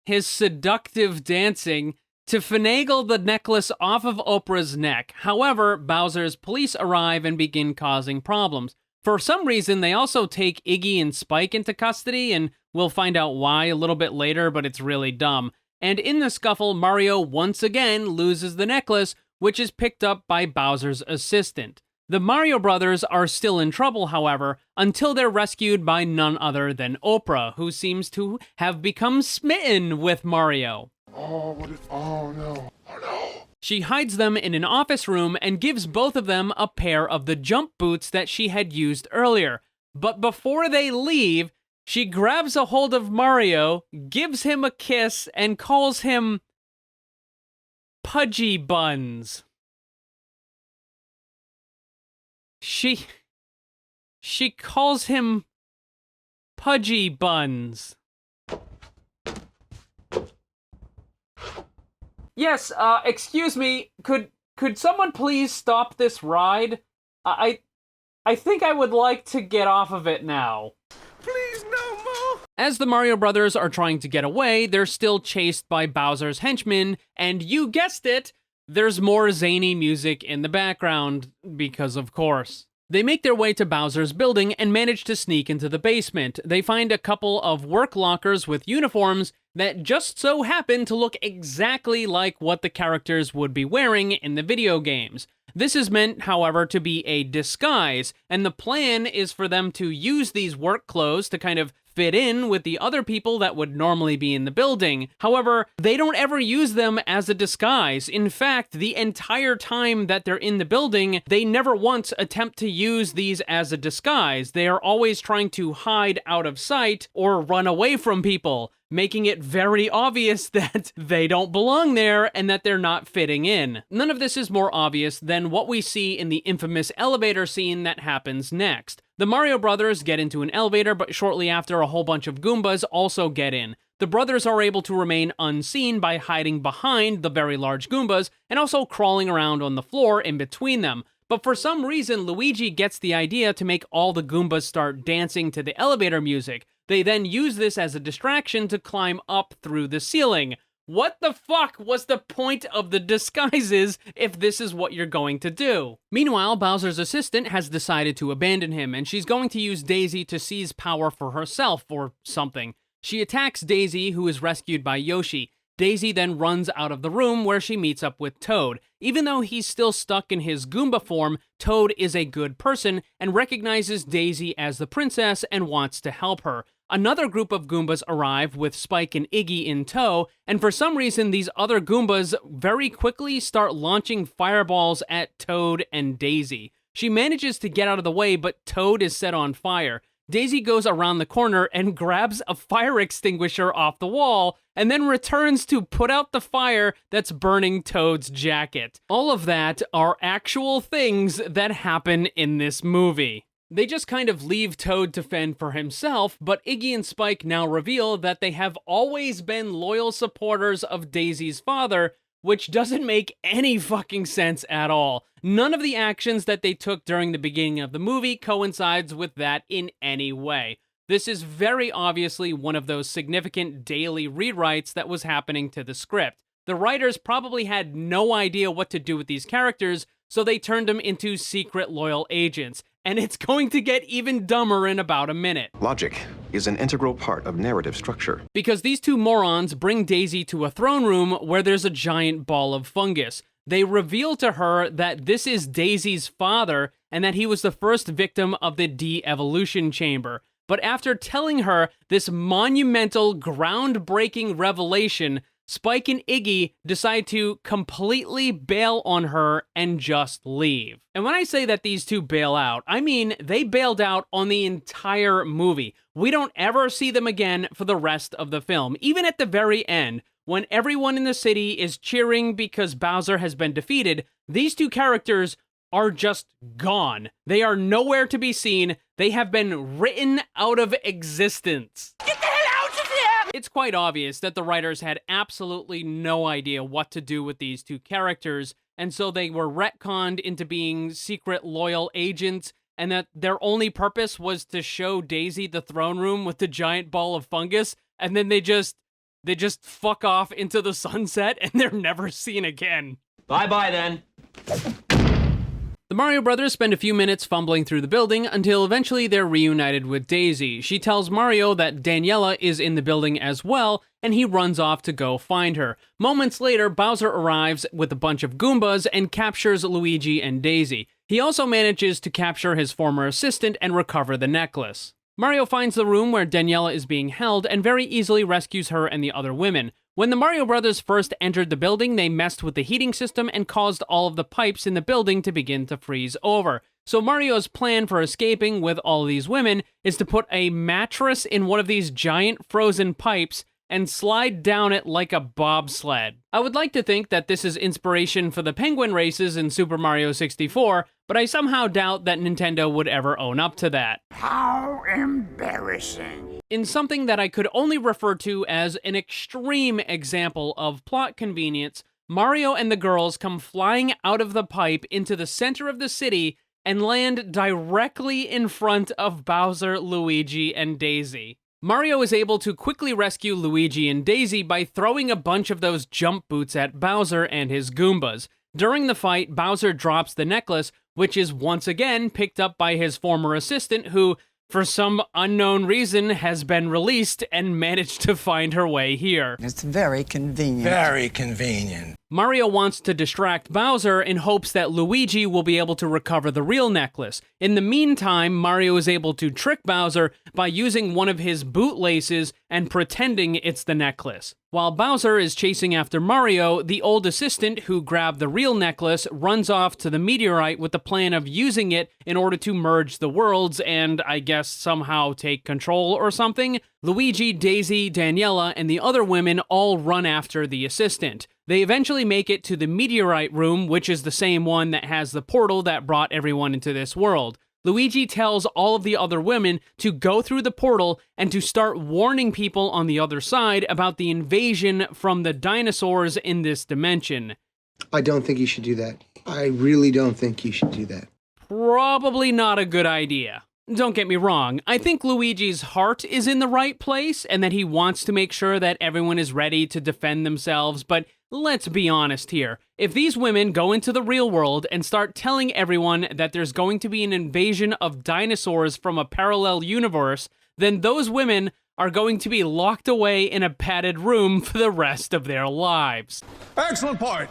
his seductive dancing to finagle the necklace off of Oprah's neck. However, Bowser's police arrive and begin causing problems. For some reason, they also take Iggy and Spike into custody, and we'll find out why a little bit later, but it's really dumb. And in the scuffle, Mario once again loses the necklace, which is picked up by Bowser's assistant. The Mario brothers are still in trouble, however, until they're rescued by none other than Oprah, who seems to have become smitten with Mario.
Oh no. Oh no.
She hides them in an office room and gives both of them a pair of the jump boots that she had used earlier. But before they leave, she grabs a hold of Mario, gives him a kiss, and calls him Pudgy Buns. She calls him Pudgy Buns. Yes, excuse me, could someone please stop this ride? I think I would like to get off of it now.
Please, no more!
As the Mario brothers are trying to get away, they're still chased by Bowser's henchmen, and you guessed it, there's more zany music in the background, because of course. They make their way to Bowser's building and manage to sneak into the basement. They find a couple of work lockers with uniforms that just so happen to look exactly like what the characters would be wearing in the video games. This is meant, however, to be a disguise, and the plan is for them to use these work clothes to kind of fit in with the other people that would normally be in the building. However, they don't ever use them as a disguise. In fact, the entire time that they're in the building, they never once attempt to use these as a disguise. They are always trying to hide out of sight or run away from people, making it very obvious that they don't belong there and that they're not fitting in. None of this is more obvious than what we see in the infamous elevator scene that happens next. The Mario brothers get into an elevator, but shortly after, a whole bunch of Goombas also get in. The brothers are able to remain unseen by hiding behind the very large Goombas and also crawling around on the floor in between them. But for some reason, Luigi gets the idea to make all the Goombas start dancing to the elevator music. They then use this as a distraction to climb up through the ceiling. What the fuck was the point of the disguises if this is what you're going to do? Meanwhile, Bowser's assistant has decided to abandon him, and she's going to use Daisy to seize power for herself or something. She attacks Daisy, who is rescued by Yoshi. Daisy then runs out of the room where she meets up with Toad. Even though he's still stuck in his Goomba form, Toad is a good person and recognizes Daisy as the princess and wants to help her. Another group of Goombas arrive with Spike and Iggy in tow, and for some reason these other Goombas very quickly start launching fireballs at Toad and Daisy. She manages to get out of the way, but Toad is set on fire. Daisy goes around the corner and grabs a fire extinguisher off the wall, and then returns to put out the fire that's burning Toad's jacket. All of that are actual things that happen in this movie. They just kind of leave Toad to fend for himself, but Iggy and Spike now reveal that they have always been loyal supporters of Daisy's father, which doesn't make any fucking sense at all. None of the actions that they took during the beginning of the movie coincides with that in any way. This is very obviously one of those significant daily rewrites that was happening to the script. The writers probably had no idea what to do with these characters, so they turned them into secret loyal agents. And it's going to get even dumber in about a minute.
Logic is an integral part of narrative structure.
Because these two morons bring Daisy to a throne room where there's a giant ball of fungus. They reveal to her that this is Daisy's father and that he was the first victim of the de-evolution chamber. But after telling her this monumental, groundbreaking revelation, Spike and Iggy decide to completely bail on her and just leave. And when I say that these two bail out, I mean they bailed out on the entire movie. We don't ever see them again for the rest of the film. Even at the very end, when everyone in the city is cheering because Bowser has been defeated, these two characters are just gone. They are nowhere to be seen. They have been written out of existence.
Get the hell out of here!
It's quite obvious that the writers had absolutely no idea what to do with these two characters, and so they were retconned into being secret loyal agents, and that their only purpose was to show Daisy the throne room with the giant ball of fungus, and then they just They just fuck off into the sunset and they're never seen again.
Bye-bye then.
The Mario brothers spend a few minutes fumbling through the building until eventually they're reunited with Daisy. She tells Mario that Daniela is in the building as well, and he runs off to go find her. Moments later, Bowser arrives with a bunch of Goombas and captures Luigi and Daisy. He also manages to capture his former assistant and recover the necklace. Mario finds the room where Daniela is being held and very easily rescues her and the other women. When the Mario brothers first entered the building, they messed with the heating system and caused all of the pipes in the building to begin to freeze over. So Mario's plan for escaping with all these women is to put a mattress in one of these giant frozen pipes and slide down it like a bobsled. I would like to think that this is inspiration for the penguin races in Super Mario 64, but I somehow doubt that Nintendo would ever own up to that.
How embarrassing.
In something that I could only refer to as an extreme example of plot convenience, Mario and the girls come flying out of the pipe into the center of the city and land directly in front of Bowser, Luigi, and Daisy. Mario is able to quickly rescue Luigi and Daisy by throwing a bunch of those jump boots at Bowser and his Goombas. During the fight, Bowser drops the necklace, which is once again picked up by his former assistant, who, for some unknown reason, has been released and managed to find her way here.
It's very convenient.
Very convenient.
Mario wants to distract Bowser in hopes that Luigi will be able to recover the real necklace. In the meantime, Mario is able to trick Bowser by using one of his bootlaces and pretending it's the necklace. While Bowser is chasing after Mario, the old assistant who grabbed the real necklace runs off to the meteorite with the plan of using it in order to merge the worlds and, I guess, somehow take control or something. Luigi, Daisy, Daniela, and the other women all run after the assistant. They eventually make it to the meteorite room, which is the same one that has the portal that brought everyone into this world. Luigi tells all of the other women to go through the portal and to start warning people on the other side about the invasion from the dinosaurs in this dimension.
I don't think you should do that. I really don't think you should do that.
Probably not a good idea. Don't get me wrong, I think Luigi's heart is in the right place and that he wants to make sure that everyone is ready to defend themselves, but let's be honest here. If these women go into the real world and start telling everyone that there's going to be an invasion of dinosaurs from a parallel universe, then those women are going to be locked away in a padded room for the rest of their lives.
Excellent point.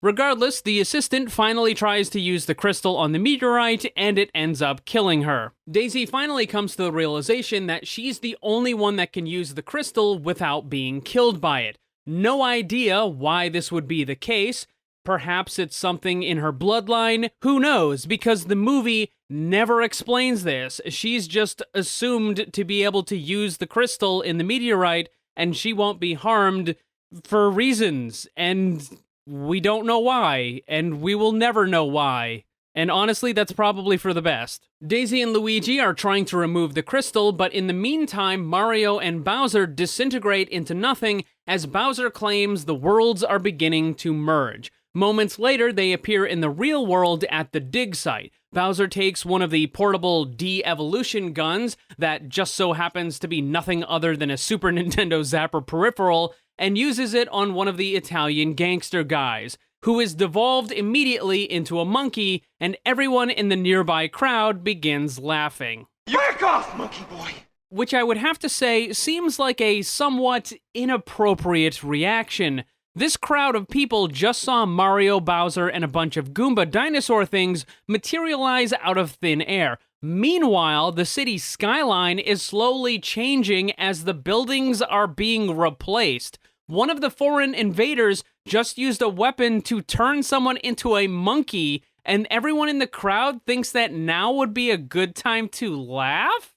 Regardless, the assistant finally tries to use the crystal on the meteorite, and it ends up killing her. Daisy finally comes to the realization that she's the only one that can use the crystal without being killed by it. No idea why this would be the case. Perhaps it's something in her bloodline. Who knows? Because the movie never explains this. She's just assumed to be able to use the crystal in the meteorite, and she won't be harmed for reasons. And we don't know why, and we will never know why. And honestly, that's probably for the best. Daisy and Luigi are trying to remove the crystal, but in the meantime, Mario and Bowser disintegrate into nothing as Bowser claims the worlds are beginning to merge. Moments later, they appear in the real world at the dig site. Bowser takes one of the portable de-evolution guns that just so happens to be nothing other than a Super Nintendo Zapper peripheral and uses it on one of the Italian gangster guys, who is devolved immediately into a monkey, and everyone in the nearby crowd begins laughing.
Back off, monkey boy!
Which I would have to say seems like a somewhat inappropriate reaction. This crowd of people just saw Mario, Bowser, and a bunch of Goomba dinosaur things materialize out of thin air. Meanwhile, the city skyline is slowly changing as the buildings are being replaced. One of the foreign invaders just used a weapon to turn someone into a monkey, and everyone in the crowd thinks that now would be a good time to laugh?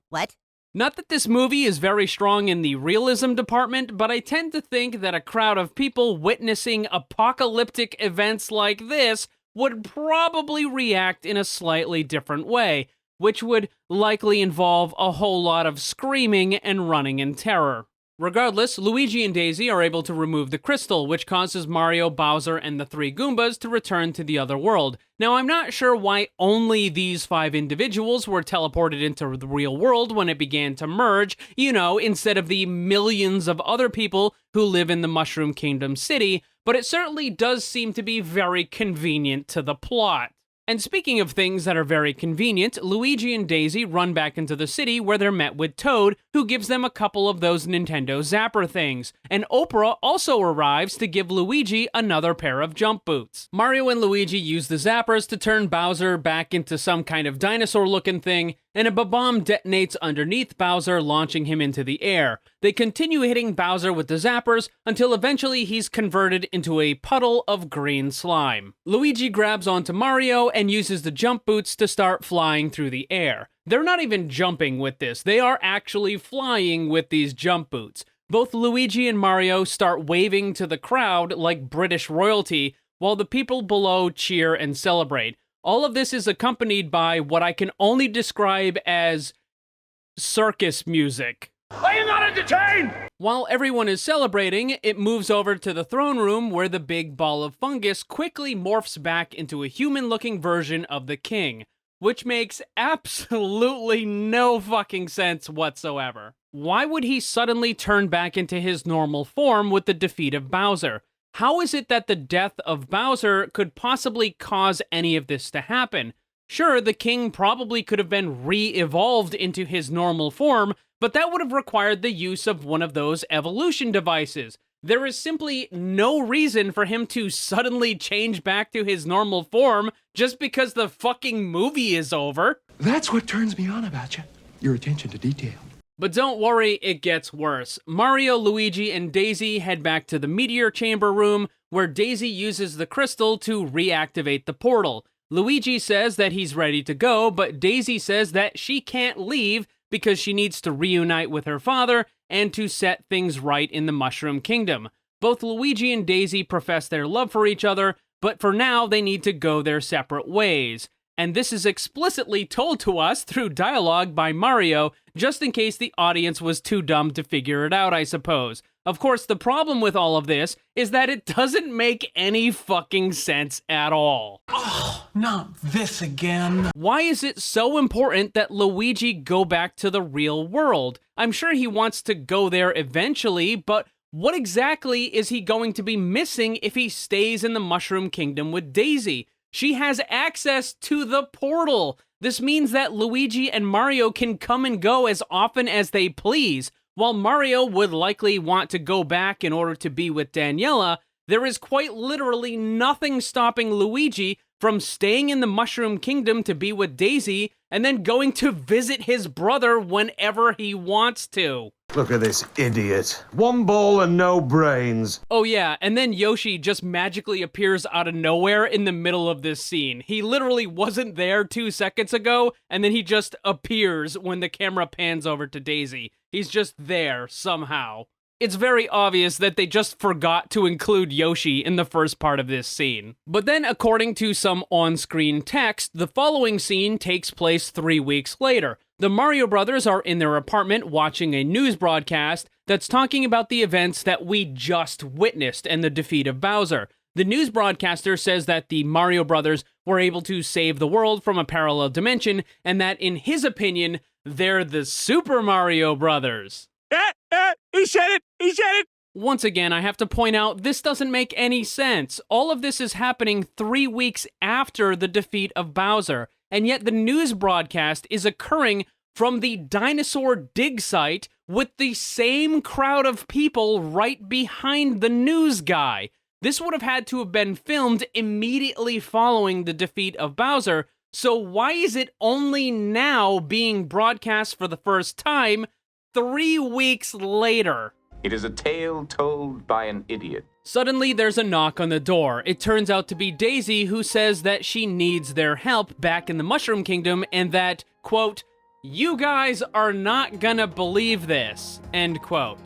What?
Not that this movie is very strong in the realism department, but I tend to think that a crowd of people witnessing apocalyptic events like this would probably react in a slightly different way, which would likely involve a whole lot of screaming and running in terror. Regardless, Luigi and Daisy are able to remove the crystal, which causes Mario, Bowser, and the three Goombas to return to the other world. Now, I'm not sure why only these 5 individuals were teleported into the real world when it began to merge, you know, instead of the millions of other people who live in the Mushroom Kingdom city, but it certainly does seem to be very convenient to the plot. And speaking of things that are very convenient, Luigi and Daisy run back into the city where they're met with Toad, who gives them a couple of those Nintendo Zapper things. And Oprah also arrives to give Luigi another pair of jump boots. Mario and Luigi use the Zappers to turn Bowser back into some kind of dinosaur-looking thing, and a bomb detonates underneath Bowser, launching him into the air. They continue hitting Bowser with the Zappers until eventually he's converted into a puddle of green slime. Luigi grabs onto Mario and uses the jump boots to start flying through the air. They're not even jumping with this, they are actually flying with these jump boots. Both Luigi and Mario start waving to the crowd like British royalty, while the people below cheer and celebrate. All of this is accompanied by what I can only describe as circus music.
Are you not entertained?
While everyone is celebrating, it moves over to the throne room where the big ball of fungus quickly morphs back into a human-looking version of the king, which makes absolutely no fucking sense whatsoever. Why would he suddenly turn back into his normal form with the defeat of Bowser? How is it that the death of Bowser could possibly cause any of this to happen? Sure, the king probably could have been re-evolved into his normal form, but that would have required the use of one of those evolution devices. There is simply no reason for him to suddenly change back to his normal form just because the fucking movie is over.
That's what turns me on about you. Your attention to detail.
But don't worry, it gets worse. Mario, Luigi, and Daisy head back to the Meteor Chamber room, where Daisy uses the crystal to reactivate the portal. Luigi says that he's ready to go, but Daisy says that she can't leave because she needs to reunite with her father and to set things right in the Mushroom Kingdom. Both Luigi and Daisy profess their love for each other, but for now they need to go their separate ways. And this is explicitly told to us through dialogue by Mario, just in case the audience was too dumb to figure it out, I suppose. Of course, the problem with all of this is that it doesn't make any fucking sense at all.
Oh, not this again.
Why is it so important that Luigi go back to the real world? I'm sure he wants to go there eventually, but what exactly is he going to be missing if he stays in the Mushroom Kingdom with Daisy? She has access to the portal. This means that Luigi and Mario can come and go as often as they please. While Mario would likely want to go back in order to be with Daniela, there is quite literally nothing stopping Luigi from staying in the Mushroom Kingdom to be with Daisy and then going to visit his brother whenever he wants to.
Look at this idiot. One ball and no brains.
Oh yeah, and then Yoshi just magically appears out of nowhere in the middle of this scene. He literally wasn't there 2 seconds ago, and then he just appears when the camera pans over to Daisy. He's just there somehow. It's very obvious that they just forgot to include Yoshi in the first part of this scene. But then, according to some on-screen text, the following scene takes place 3 weeks later. The Mario brothers are in their apartment watching a news broadcast that's talking about the events that we just witnessed and the defeat of Bowser. The news broadcaster says that the Mario brothers were able to save the world from a parallel dimension, and that, in his opinion, they're the Super Mario Brothers.
He said it! He said it!
Once again, I have to point out, this doesn't make any sense. All of this is happening 3 weeks after the defeat of Bowser, and yet the news broadcast is occurring from the dinosaur dig site with the same crowd of people right behind the news guy. This would have had to have been filmed immediately following the defeat of Bowser, so why is it only now being broadcast for the first time 3 weeks later?
It is a tale told by an idiot.
Suddenly, there's a knock on the door. It turns out to be Daisy, who says that she needs their help back in the Mushroom Kingdom and that, quote, "You guys are not gonna believe this," end quote.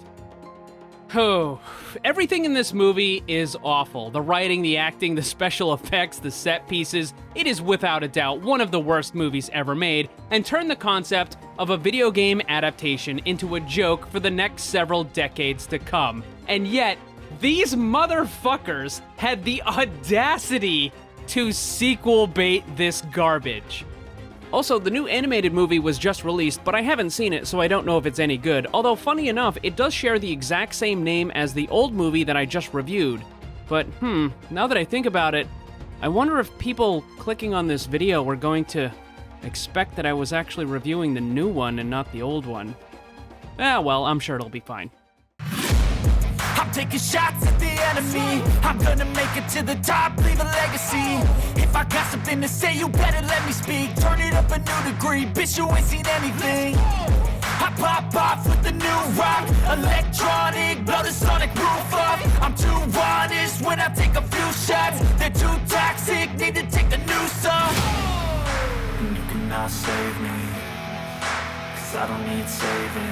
Oh, everything in this movie is awful. The writing, the acting, the special effects, the set pieces. It is without a doubt one of the worst movies ever made, and turned the concept of a video game adaptation into a joke for the next several decades to come. And yet, these motherfuckers had the audacity to sequel bait this garbage. Also, the new animated movie was just released, but I haven't seen it, so I don't know if it's any good. Although, funny enough, it does share the exact same name as the old movie that I just reviewed. But, now that I think about it, I wonder if people clicking on this video were going to expect that I was actually reviewing the new one and not the old one. Ah, well, I'm sure it'll be fine.
I'm taking shots at the enemy. I'm gonna make it to the top, leave a legacy. If I got something to say, you better let me speak. Turn it up a new degree, bitch, you ain't seen anything. I pop off with the new rock, electronic, blow the sonic roof up. I'm too honest when I take a few shots. They're too toxic, need to take the noose off. And you cannot save me, 'cause I don't need saving.